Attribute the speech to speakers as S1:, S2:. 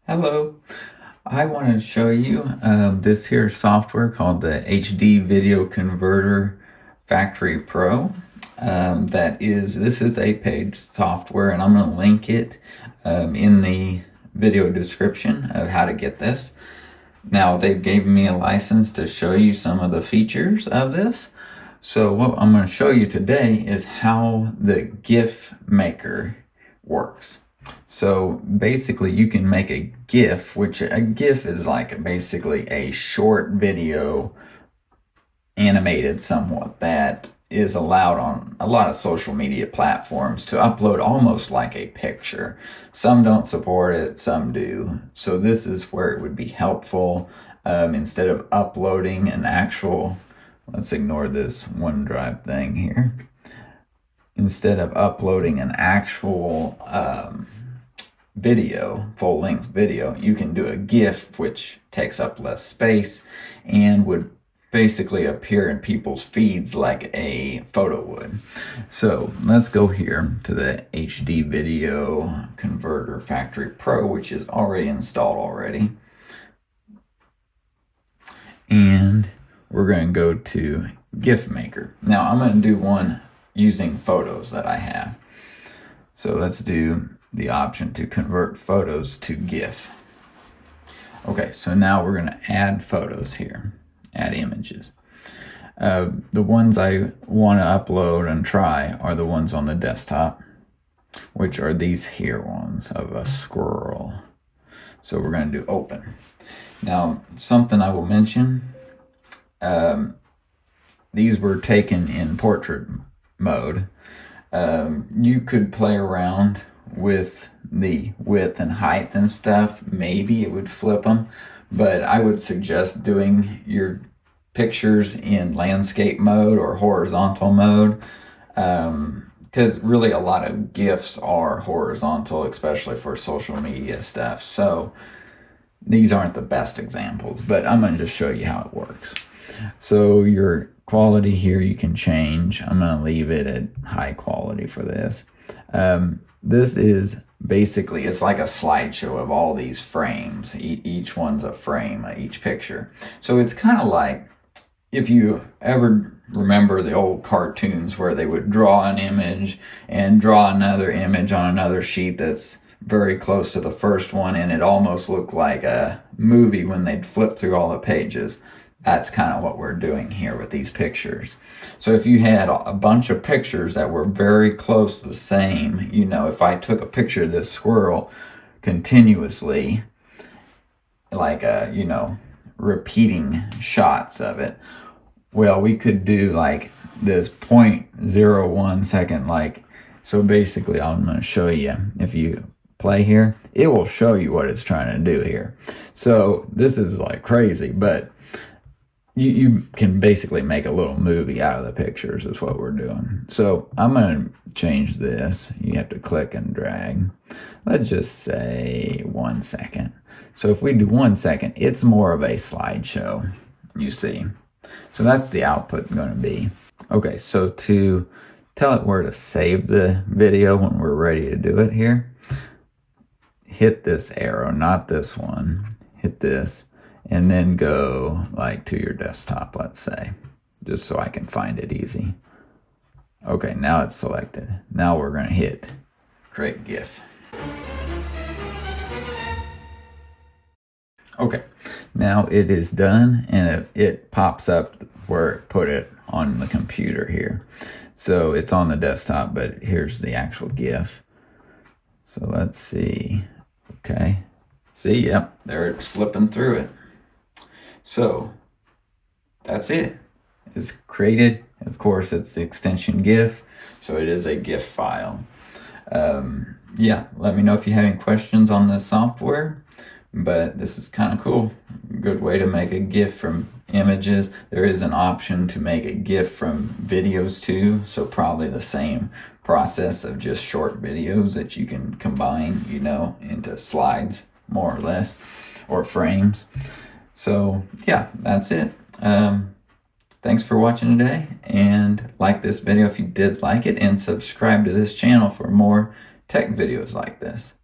S1: Hello, I wanted to show you this here software called the HD Video Converter Factory Pro. This is a paid software, and I'm going to link it in the video description of how to get this. Now, they've given me a license to show you some of the features of this. So what I'm going to show you today is how the GIF Maker works. So basically you can make a GIF, which a GIF is like basically a short video animated somewhat that is allowed on a lot of social media platforms to upload almost like a picture. Some don't support it, some do. So this is where it would be helpful instead of uploading an actual, let's ignore this OneDrive thing here. Instead of uploading an actual video, full-length video, you can do a GIF, which takes up less space and would basically appear in people's feeds like a photo would. So let's go here to the HD Video Converter Factory Pro, which is already installed already. And we're going to go to GIF Maker. Now I'm going to do one using photos that I have. So let's do the option to convert photos to GIF. Okay, so now we're going to add photos here, add images. The ones I want to upload and try are the ones on the desktop, which are these here ones of a squirrel. So we're going to do open. Now, something I will mention, these were taken in portrait mode. You could play around with the width and height and stuff. Maybe it would flip them, but I would suggest doing your pictures in landscape mode or horizontal mode, because really a lot of GIFs are horizontal, especially for social media stuff. So these aren't the best examples, but I'm going to just show you how it works. So your quality here you can change. I'm going to leave it at high quality for this. This is basically, it's like a slideshow of all these frames. Each one's a frame, each picture. So it's kind of like, if you ever remember the old cartoons where they would draw an image and draw another image on another sheet that's very close to the first one, and it almost looked like a movie when they'd flip through all the pages. That's kind of what we're doing here with these pictures. So if you had a bunch of pictures that were very close to the same, you know, if I took a picture of this squirrel continuously, like you know, repeating shots of it, well, we could do like this 0.01 second, like, so basically I'm going to show you. If you play here, it will show you what it's trying to do here. So this is like crazy, but you can basically make a little movie out of the pictures is what we're doing. So I'm going to change this. You have to click and drag. Let's just say 1 second. So if we do 1 second, it's more of a slideshow, you see. So that's the output going to be. Okay, so to tell it where to save the video when we're ready to do it here, hit this arrow, not this one. Hit this. And then go like to your desktop, let's say, just so I can find it easy. Okay, now it's selected. Now we're going to hit create GIF. Okay, now it is done, and it pops up where it put it on the computer here. So it's on the desktop, but here's the actual GIF. So let's see. Okay, see, yep, there it's flipping through it. So that's it. It's created. Of course, it's the extension GIF, so it is a GIF file. Yeah, let me know if you have any questions on this software, but this is kind of cool. Good way to make a GIF from images. There is an option to make a GIF from videos too, so probably the same process of just short videos that you can combine, you know, into slides, more or less, or frames. So yeah, that's it. Thanks for watching today, and like this video if you did like it, and subscribe to this channel for more tech videos like this.